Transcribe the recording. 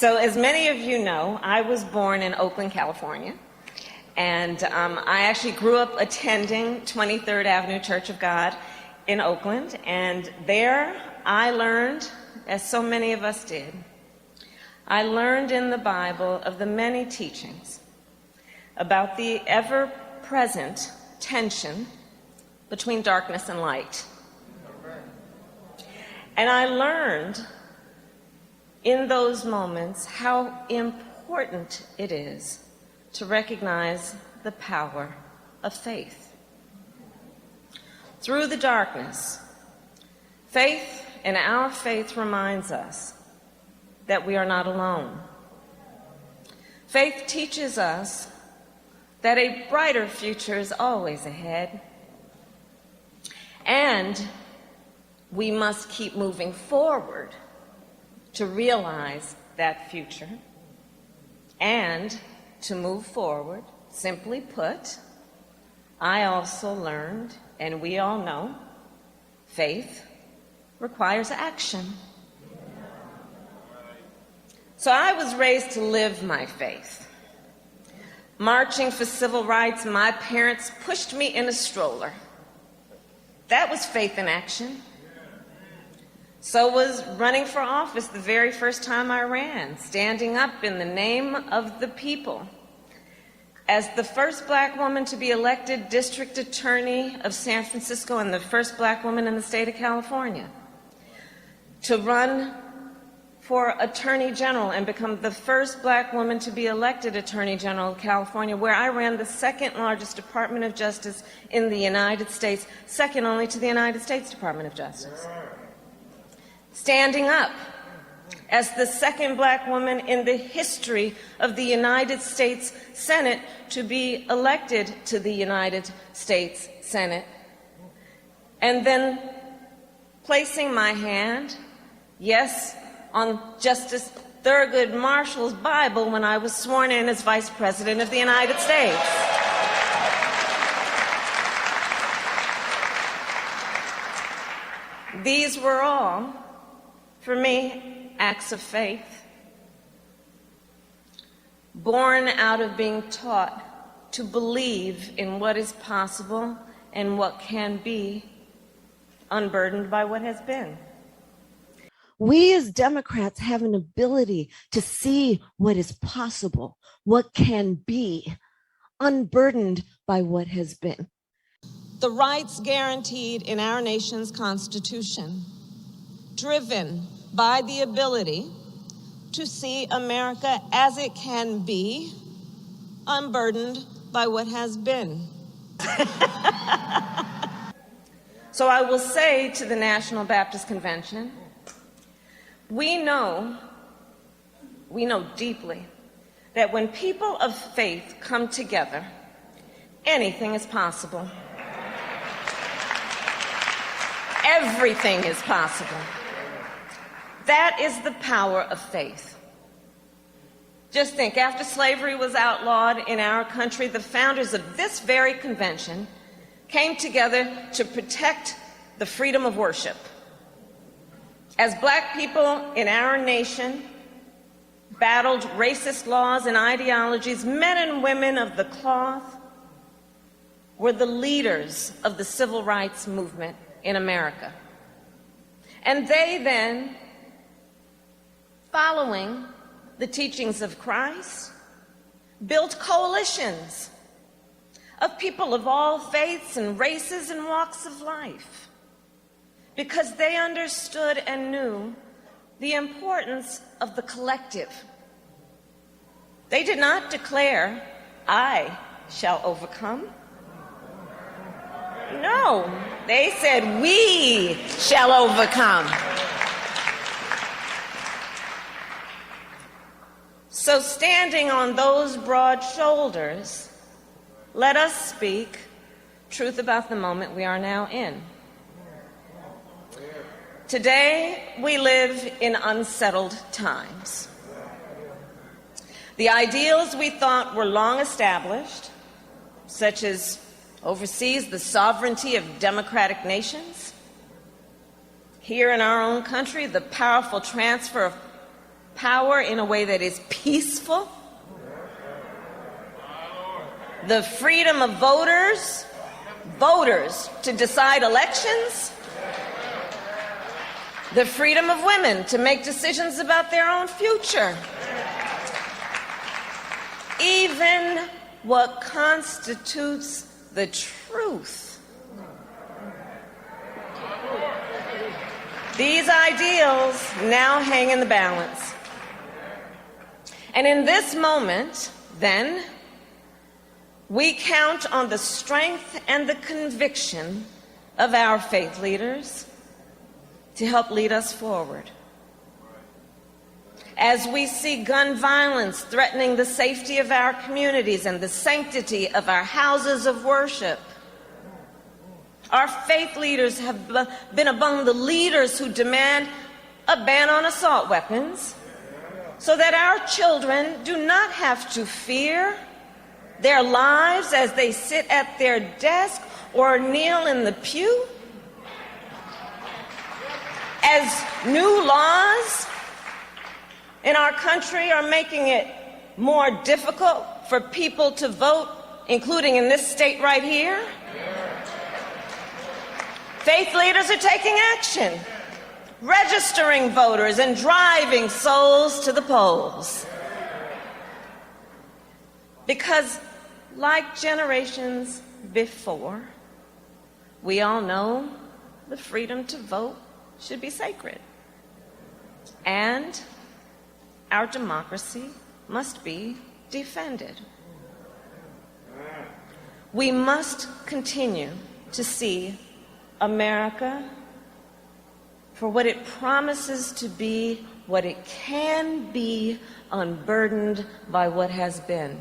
So as many of you know, I was born in Oakland, California, and I actually grew up attending 23rd Avenue Church of God in Oakland, and there I learned, as so many of us did, I learned in the Bible of the many teachings about the ever-present tension between darkness and light. And I learned in those moments how important it is to recognize the power of faith. Through the darkness, faith and our faith reminds us that we are not alone. Faith teaches us that a brighter future is always ahead, and we must keep moving forward to realize that future. And to move forward, simply put, I also learned, and we all know, faith requires action. So I was raised to live my faith. Marching for civil rights, my parents pushed me in a stroller. That was faith in action. So was running for office the very first time I ran, standing up in the name of the people. As the first black woman to be elected district attorney of San Francisco and the first black woman in the state of California. To run for Attorney General and become the first black woman to be elected Attorney General of California, where I ran the second largest Department of Justice in the United States, second only to the United States Department of Justice. Standing up as the second black woman in the history of the United States Senate to be elected to the United States Senate. And then placing my hand, yes, on Justice Thurgood Marshall's Bible when I was sworn in as Vice President of the United States. These were all, for me, acts of faith, born out of being taught to believe in what is possible and what can be, unburdened by what has been. We as Democrats have an ability to see what is possible, what can be, unburdened by what has been. The rights guaranteed in our nation's Constitution, driven by the ability to see America as it can be, unburdened by what has been. So I will say to the National Baptist Convention, we know deeply that when people of faith come together, anything is possible. Everything is possible. That is the power of faith. Just think, after slavery was outlawed in our country, the founders of this very convention came together to protect the freedom of worship. As black people in our nation battled racist laws and ideologies, men and women of the cloth were the leaders of the civil rights movement in America. And they then, following the teachings of Christ, built coalitions of people of all faiths and races and walks of life, because they understood and knew the importance of the collective. They did not declare, "I shall overcome." No, they said, "We shall overcome." So standing on those broad shoulders, let us speak truth about the moment we are now in. Today, we live in unsettled times. The ideals we thought were long established, such as overseas the sovereignty of democratic nations, here in our own country, the powerful transfer of power in a way that is peaceful, the freedom of voters to decide elections, the freedom of women to make decisions about their own future, even what constitutes the truth. These ideals now hang in the balance. And in this moment, then, we count on the strength and the conviction of our faith leaders to help lead us forward. As we see gun violence threatening the safety of our communities and the sanctity of our houses of worship, our faith leaders have been among the leaders who demand a ban on assault weapons so that our children do not have to fear their lives as they sit at their desk or kneel in the pew. As new laws in our country are making it more difficult for people to vote, including in this state right here, faith leaders are taking action, registering voters and driving souls to the polls. Because, like generations before, we all know the freedom to vote should be sacred. And our democracy must be defended. We must continue to see America for what it promises to be, what it can be, unburdened by what has been.